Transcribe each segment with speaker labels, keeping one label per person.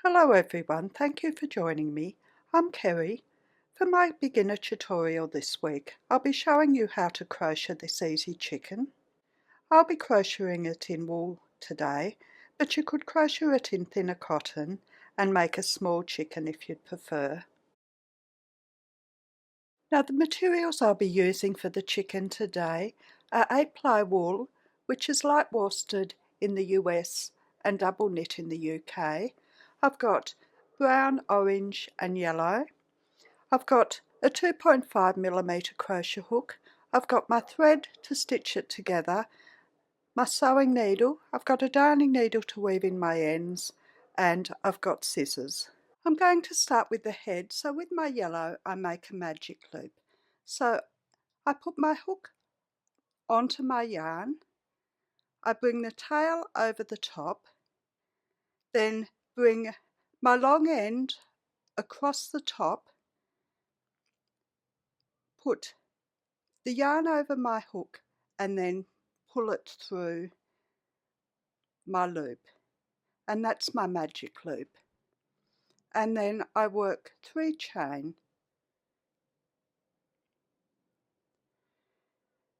Speaker 1: Hello everyone, thank you for joining me. I'm Kerri. For my beginner tutorial this week, I'll be showing you how to crochet this easy chicken. I'll be crocheting it in wool today, but you could crochet it in thinner cotton and make a small chicken if you'd prefer. Now the materials I'll be using for the chicken today are 8-ply wool, which is light worsted in the US and double knit in the UK. I've got brown, orange and yellow. I've got a 2.5mm crochet hook. I've got my thread to stitch it together, my sewing needle, I've got a darning needle to weave in my ends, and I've got scissors. I'm going to start with the head, so with my yellow I make a magic loop. So I put my hook onto my yarn, I bring the tail over the top, then bring my long end across the top, put the yarn over my hook and then pull it through my loop, and that's my magic loop. And then I work 3 chain.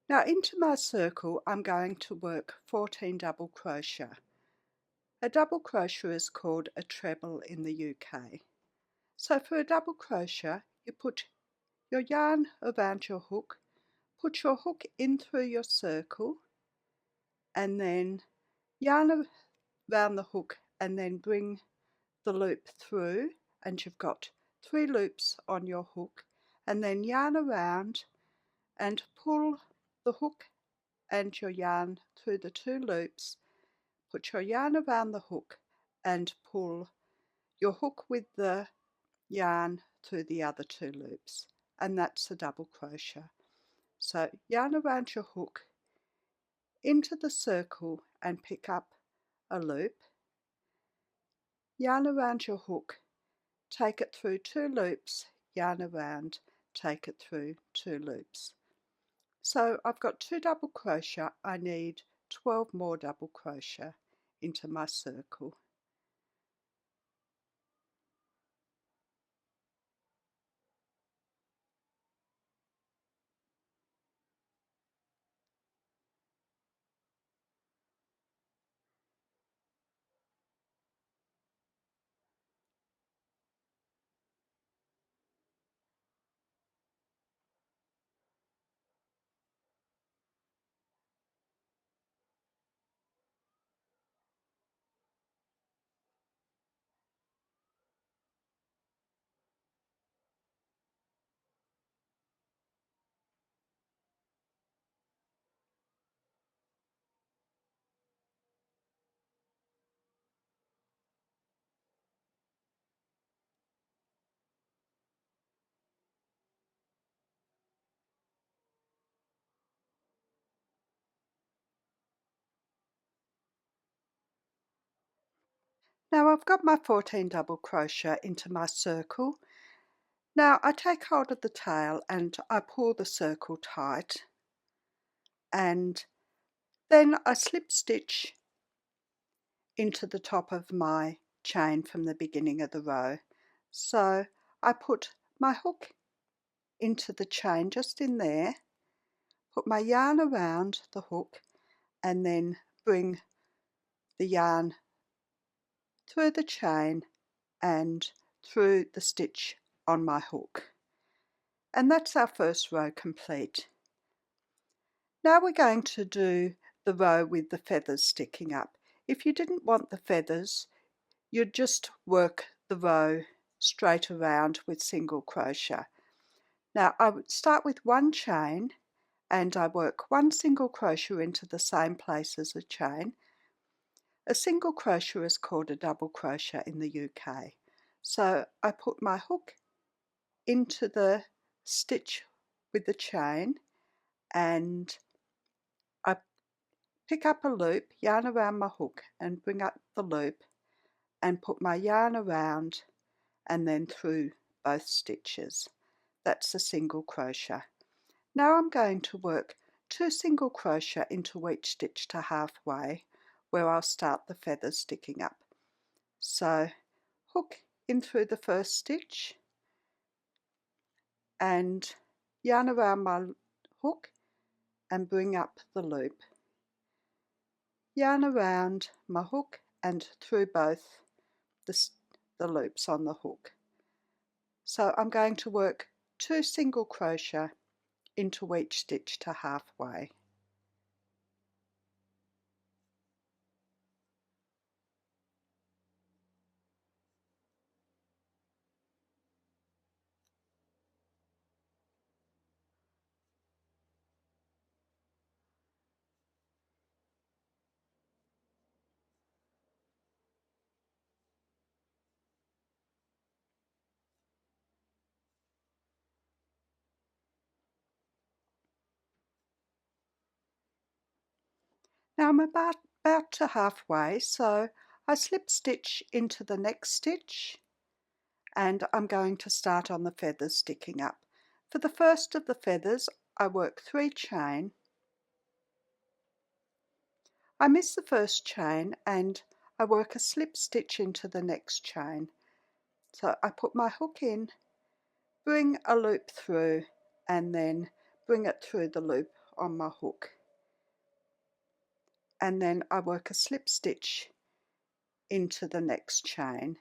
Speaker 1: Now into my circle I'm going to work 14 double crochet. A double crochet is called a treble in the UK. So for a double crochet you put your yarn around your hook, put your hook in through your circle, and then yarn around the hook and then bring the loop through, and you've got 3 loops on your hook, and then yarn around and pull the hook and your yarn through the 2 loops, put your yarn around the hook and pull your hook with the yarn through the other 2 loops, and that's a double crochet. So yarn around your hook into the circle and pick up a loop, yarn around your hook, take it through 2 loops, yarn around, take it through 2 loops. So I've got 2 double crochet, I need 12 more double crochet into my circle. Now I've got my 14 double crochet into my circle. Now I take hold of the tail and I pull the circle tight, and then I slip stitch into the top of my chain from the beginning of the row. So I put my hook into the chain just in there, put my yarn around the hook and then bring the yarn through the chain and through the stitch on my hook. And that's our first row complete. Now we're going to do the row with the feathers sticking up. If you didn't want the feathers, you'd just work the row straight around with single crochet. Now I would start with 1 chain and I work 1 single crochet into the same place as a chain. A single crochet is called a double crochet in the UK. So I put my hook into the stitch with the chain and I pick up a loop, yarn around my hook and bring up the loop and put my yarn around and then through both stitches. That's a single crochet. Now I'm going to work 2 single crochet into each stitch to halfway, where I'll start the feathers sticking up. So hook in through the first stitch and yarn around my hook and bring up the loop. Yarn around my hook and through both the loops on the hook. So I'm going to work 2 single crochet into each stitch to halfway. Now I'm about to halfway, so I slip stitch into the next stitch and I'm going to start on the feathers sticking up. For the first of the feathers I work 3 chain. I miss the first chain and I work a slip stitch into the next chain. So I put my hook in, bring a loop through and then bring it through the loop on my hook. And then I work a slip stitch into the next chain.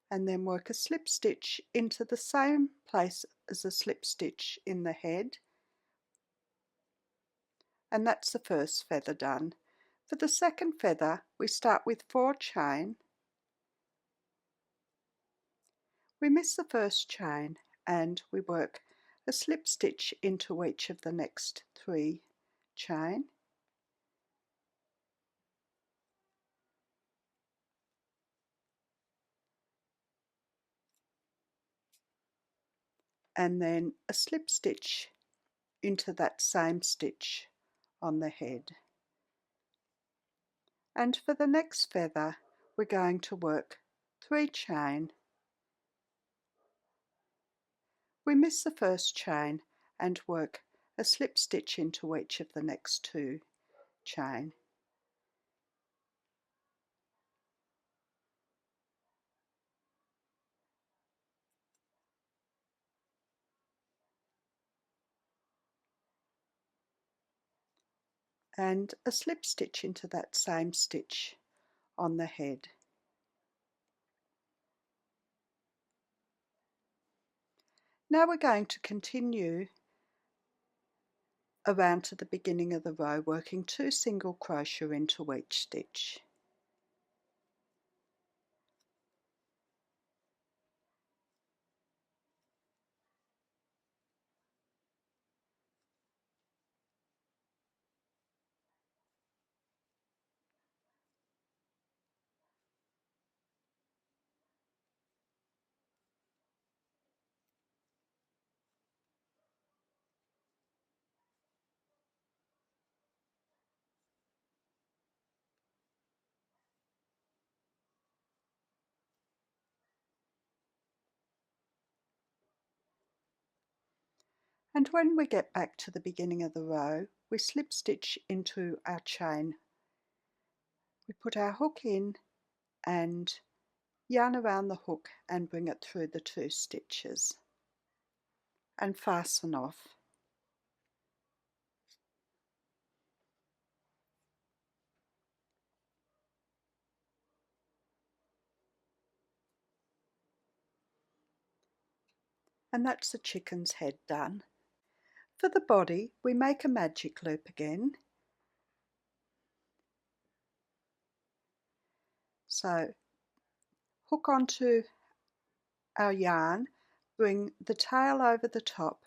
Speaker 1: And then work a slip stitch into the same place as a slip stitch in the head. And that's the first feather done. For the second feather we start with 4 chain. We miss the first chain and we work a slip stitch into each of the next 3 chain. And then a slip stitch into that same stitch on the head. And for the next feather we're going to work 3 chain. We miss the first chain and work a slip stitch into each of the next 2 chain. And a slip stitch into that same stitch on the head. Now we're going to continue around to the beginning of the row, working 2 single crochet into each stitch. And when we get back to the beginning of the row, we slip stitch into our chain. We put our hook in and yarn around the hook and bring it through the 2 stitches and fasten off. And that's the chicken's head done. For the body we make a magic loop again. So hook onto our yarn, bring the tail over the top,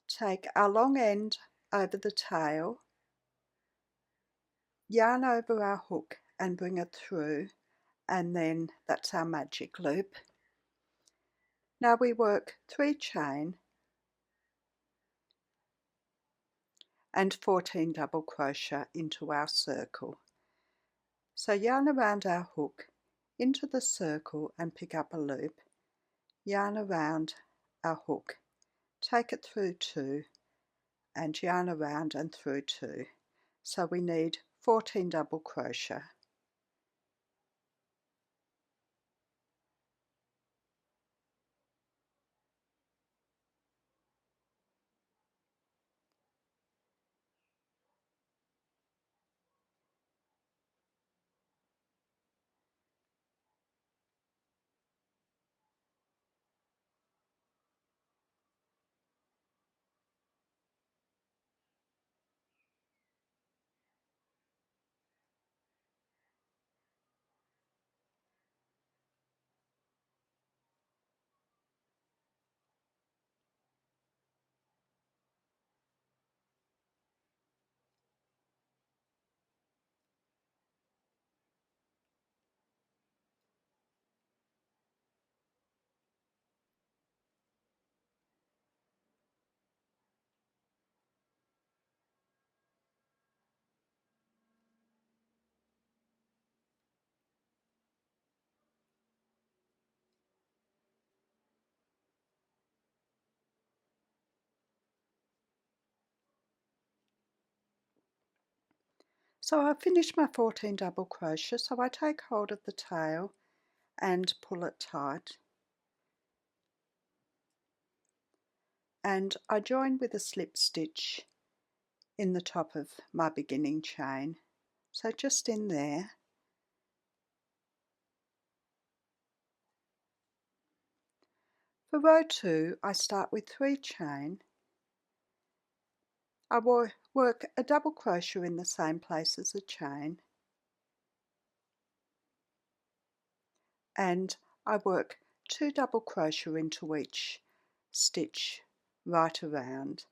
Speaker 1: take our long end over the tail, yarn over our hook and bring it through, and then that's our magic loop. Now we work 3 chain and 14 double crochet into our circle. So yarn around our hook into the circle and pick up a loop, yarn around our hook, take it through 2 and yarn around and through 2. So we need 14 double crochet. So I finished my 14 double crochet, so I take hold of the tail and pull it tight, and I join with a slip stitch in the top of my beginning chain, so just in there. For row 2 I start with 3 chain. I will work a double crochet in the same place as the chain, and I work 2 double crochet into each stitch right around.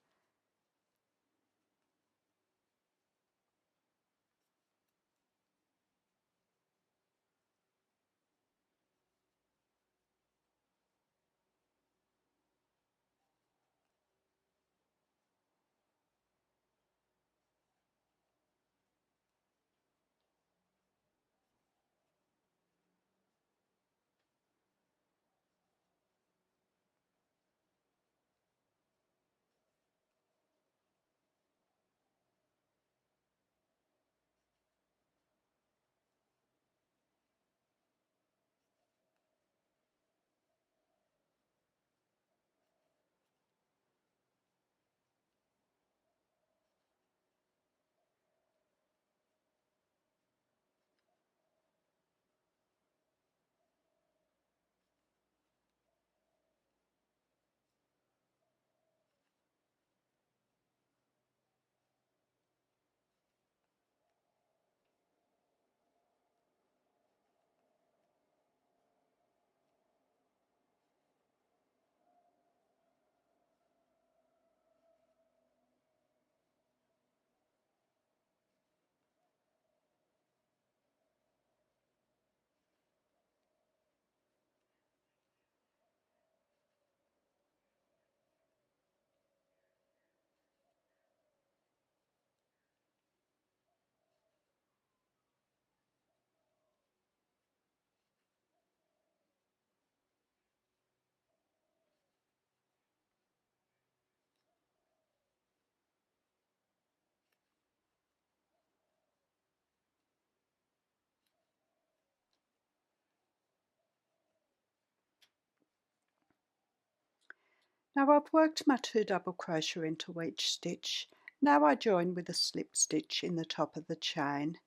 Speaker 1: Now I've worked my 2 double crochet into each stitch. Now I join with a slip stitch in the top of the chain,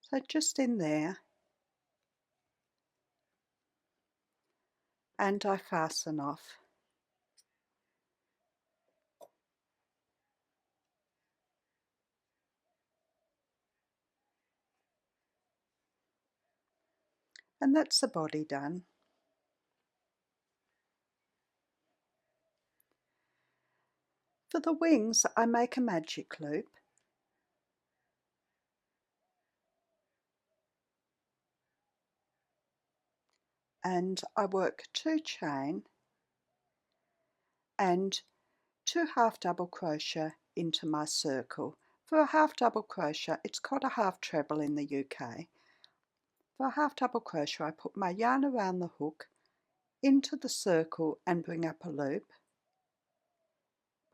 Speaker 1: so just in there, and I fasten off. And that's the body done. For the wings I make a magic loop, and I work 2 chain and 2 half double crochet into my circle. For a half double crochet, it's called a half treble in the UK. For a half double crochet I put my yarn around the hook into the circle and bring up a loop,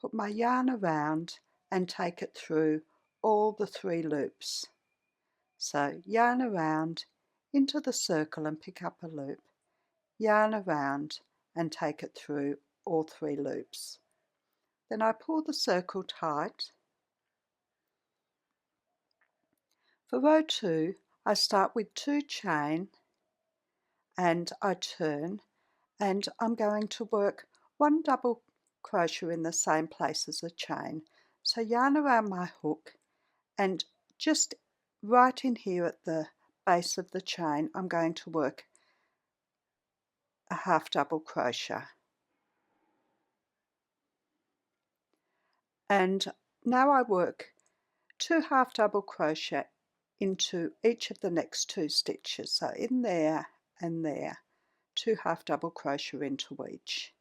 Speaker 1: put my yarn around and take it through all the 3 loops. So yarn around into the circle and pick up a loop, yarn around and take it through all 3 loops. Then I pull the circle tight. For row 2 I start with 2 chain and I turn, and I'm going to work 1 double crochet in the same place as a chain. So yarn around my hook, and just right in here at the base of the chain I'm going to work a half double crochet. And now I work 2 half double crochet into each of the next 2 stitches, so in there and there, 2 half double crochet into each.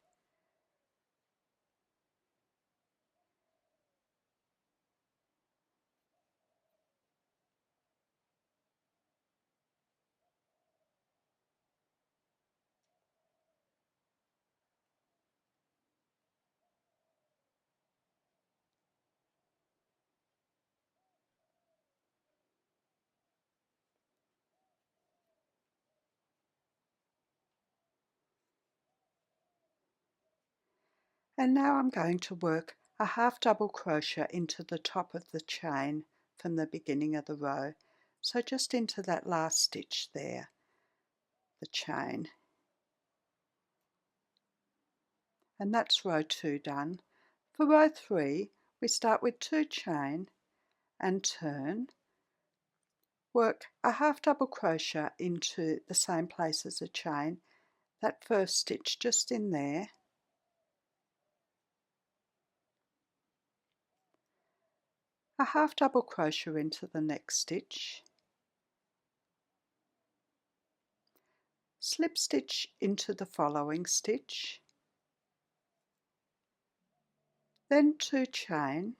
Speaker 1: And now I'm going to work a half double crochet into the top of the chain from the beginning of the row. So just into that last stitch there, the chain. And that's row 2 done. For row 3, we start with 2 chain and turn, work a half double crochet into the same place as a chain, that first stitch just in there, a half double crochet into the next stitch, slip stitch into the following stitch, then 2 chain,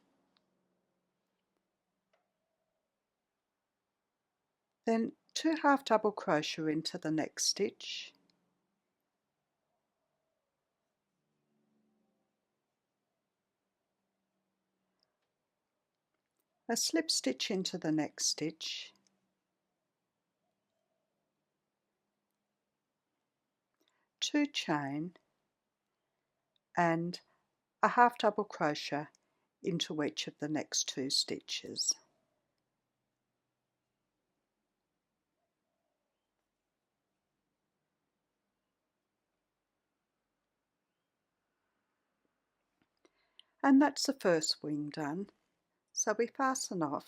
Speaker 1: then 2 half double crochet into the next stitch, a slip stitch into the next stitch, 2 chain and a half double crochet into each of the next 2 stitches. And that's the first wing done. So we fasten off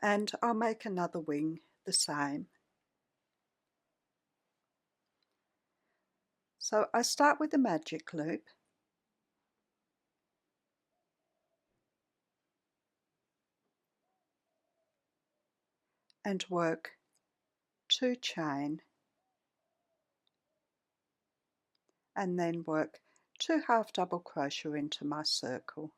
Speaker 1: and I'll make another wing the same. So I start with the magic loop and work 2 chain and then work 2 half double crochet into my circle.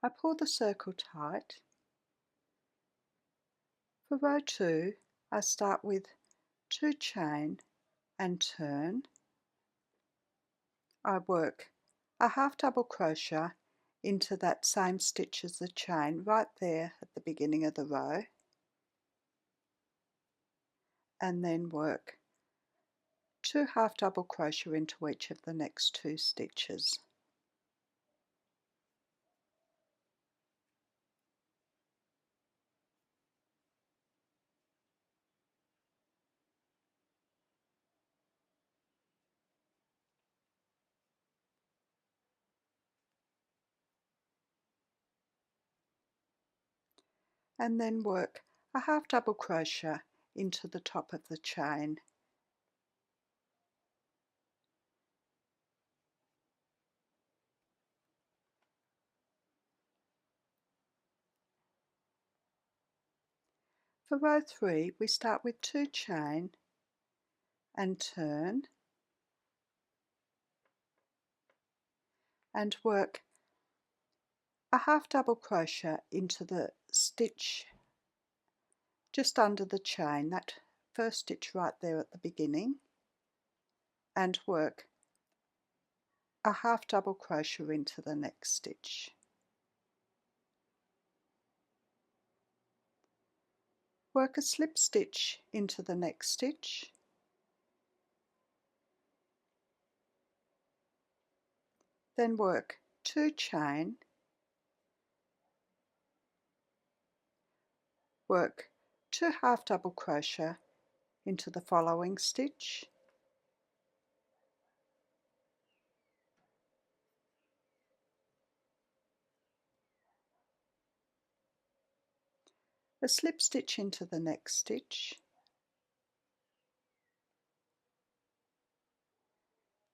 Speaker 1: I pull the circle tight. For row 2, I start with 2 chain and turn. I work a half double crochet into that same stitch as the chain right there at the beginning of the row, and then work 2 half double crochet into each of the next 2 stitches. And then work a half double crochet into the top of the chain. For row 3, we start with 2 chain and turn and work a half double crochet into the stitch just under the chain, that first stitch right there at the beginning, and work a half double crochet into the next stitch. Work a slip stitch into the next stitch, then work 2 chain, work 2 half double crochet into the following stitch, a slip stitch into the next stitch,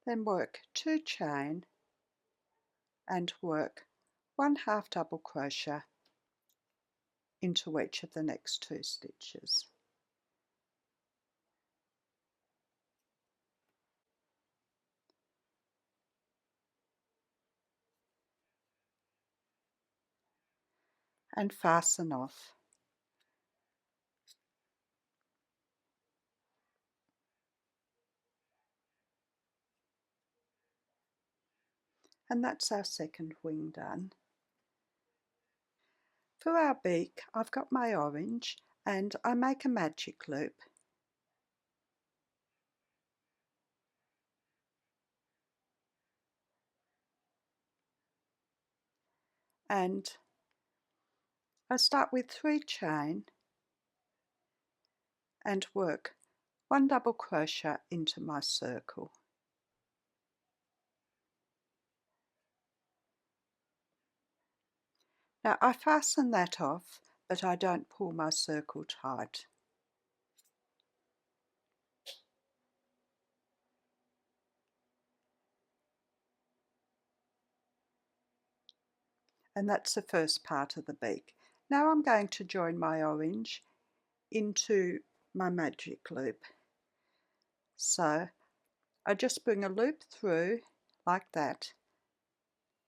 Speaker 1: then work 2 chain and work 1 half double crochet into each of the next 2 stitches. And fasten off. And that's our second wing done. For our beak, I've got my orange and I make a magic loop. And I start with 3 chain and work 1 double crochet into my circle. Now I fasten that off, but I don't pull my circle tight. And that's the first part of the beak. Now I'm going to join my orange into my magic loop. So I just bring a loop through like that,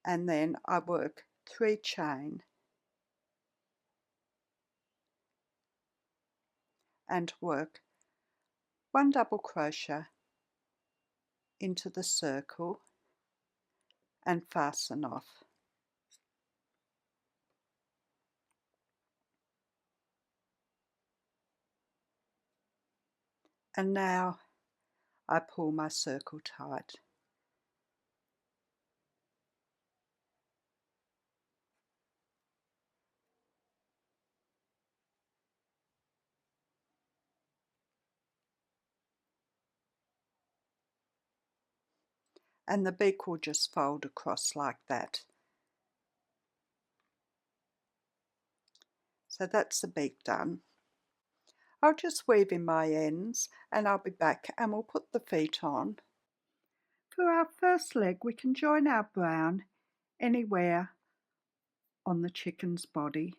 Speaker 1: and then I work 3 chain and work 1 double crochet into the circle and fasten off. And now I pull my circle tight. And the beak will just fold across like that. So that's the beak done. I'll just weave in my ends and I'll be back and we'll put the feet on. For our first leg, we can join our brown anywhere on the chicken's body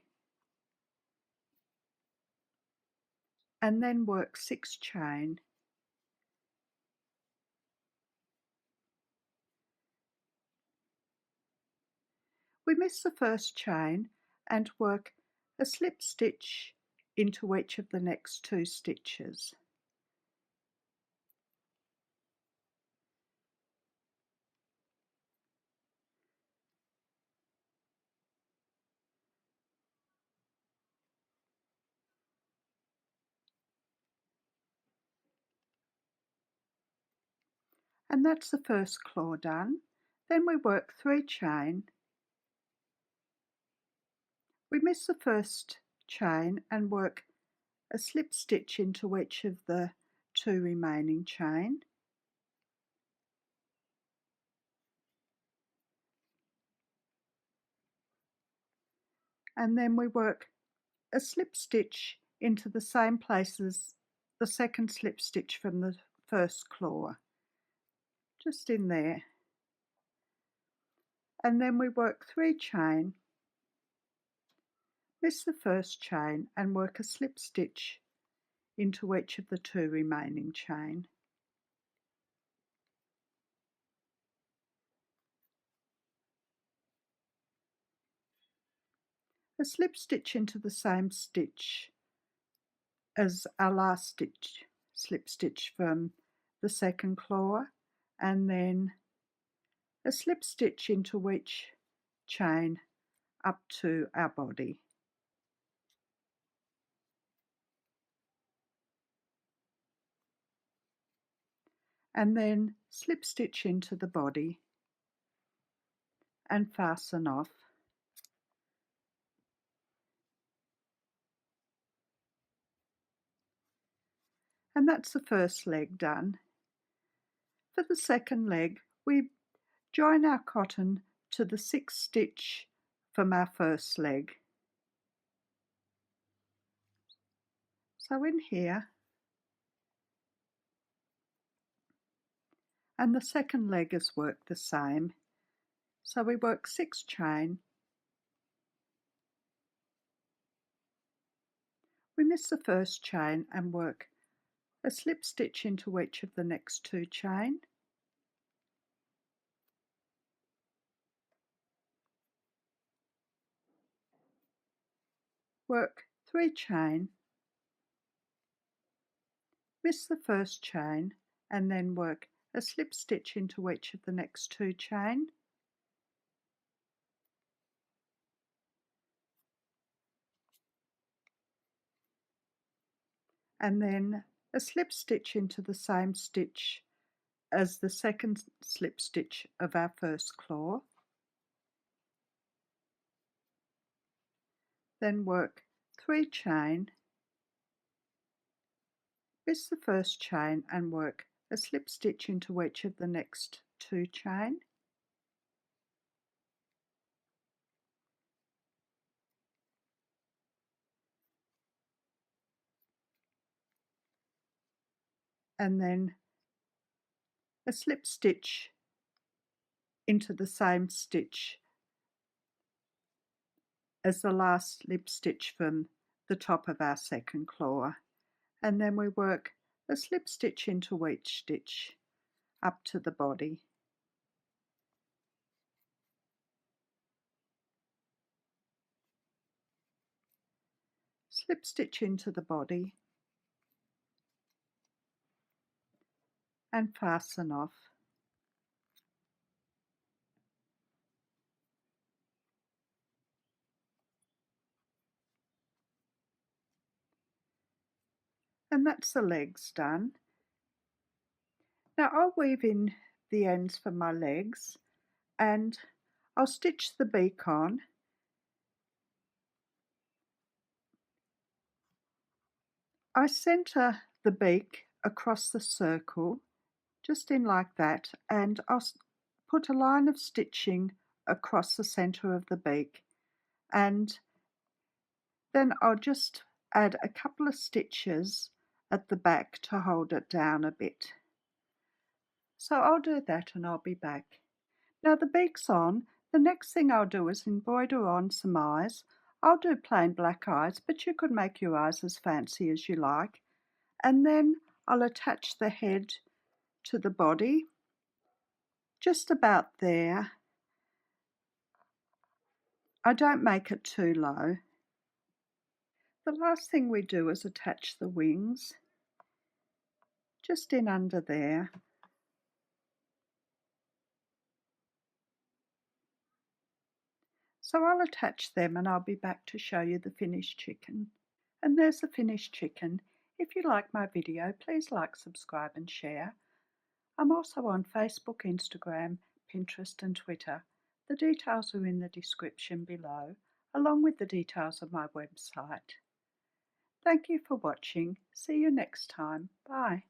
Speaker 1: and then work 6 chain. We miss the first chain and work a slip stitch into each of the next 2 stitches. And that's the first claw done. Then we work 3 chain. We miss the first chain and work a slip stitch into each of the 2 remaining chain. And then we work a slip stitch into the same place as the second slip stitch from the first claw, just in there. And then we work 3 chain, miss the first chain and work a slip stitch into each of the 2 remaining chain. A slip stitch into the same stitch as our last stitch, slip stitch from the second claw, and then a slip stitch into each chain up to our body. And then slip stitch into the body and fasten off. And that's the first leg done. For the second leg, we join our cotton to the 6th stitch from our first leg. So in here, and the second leg is worked the same. So we work 6 chain. We miss the first chain and work a slip stitch into each of the next 2 chain. Work 3 chain, miss the first chain and then work a slip stitch into each of the next 2 chain. and then a slip stitch into the same stitch as the second slip stitch of our first claw. Then work 3 chain, miss the first chain and work a slip stitch into each of the next 2 chain. And then a slip stitch into the same stitch as the last slip stitch from the top of our second claw, and then we work a slip stitch into each stitch up to the body. Slip stitch into the body and fasten off. And that's the legs done. Now I'll weave in the ends for my legs and I'll stitch the beak on. I centre the beak across the circle, just in like that, and I'll put a line of stitching across the centre of the beak, and then I'll just add a couple of stitches at the back to hold it down a bit. So I'll do that and I'll be back. Now the beak's on. The next thing I'll do is embroider on some eyes. I'll do plain black eyes, but you could make your eyes as fancy as you like. And then I'll attach the head to the body, just about there. I don't make it too low. The last thing we do is attach the wings, just in under there. So I'll attach them and I'll be back to show you the finished chicken. And there's the finished chicken. If you like my video, please like, subscribe and share. I'm also on Facebook, Instagram, Pinterest and Twitter. The details are in the description below, along with the details of my website. Thank you for watching. See you next time. Bye.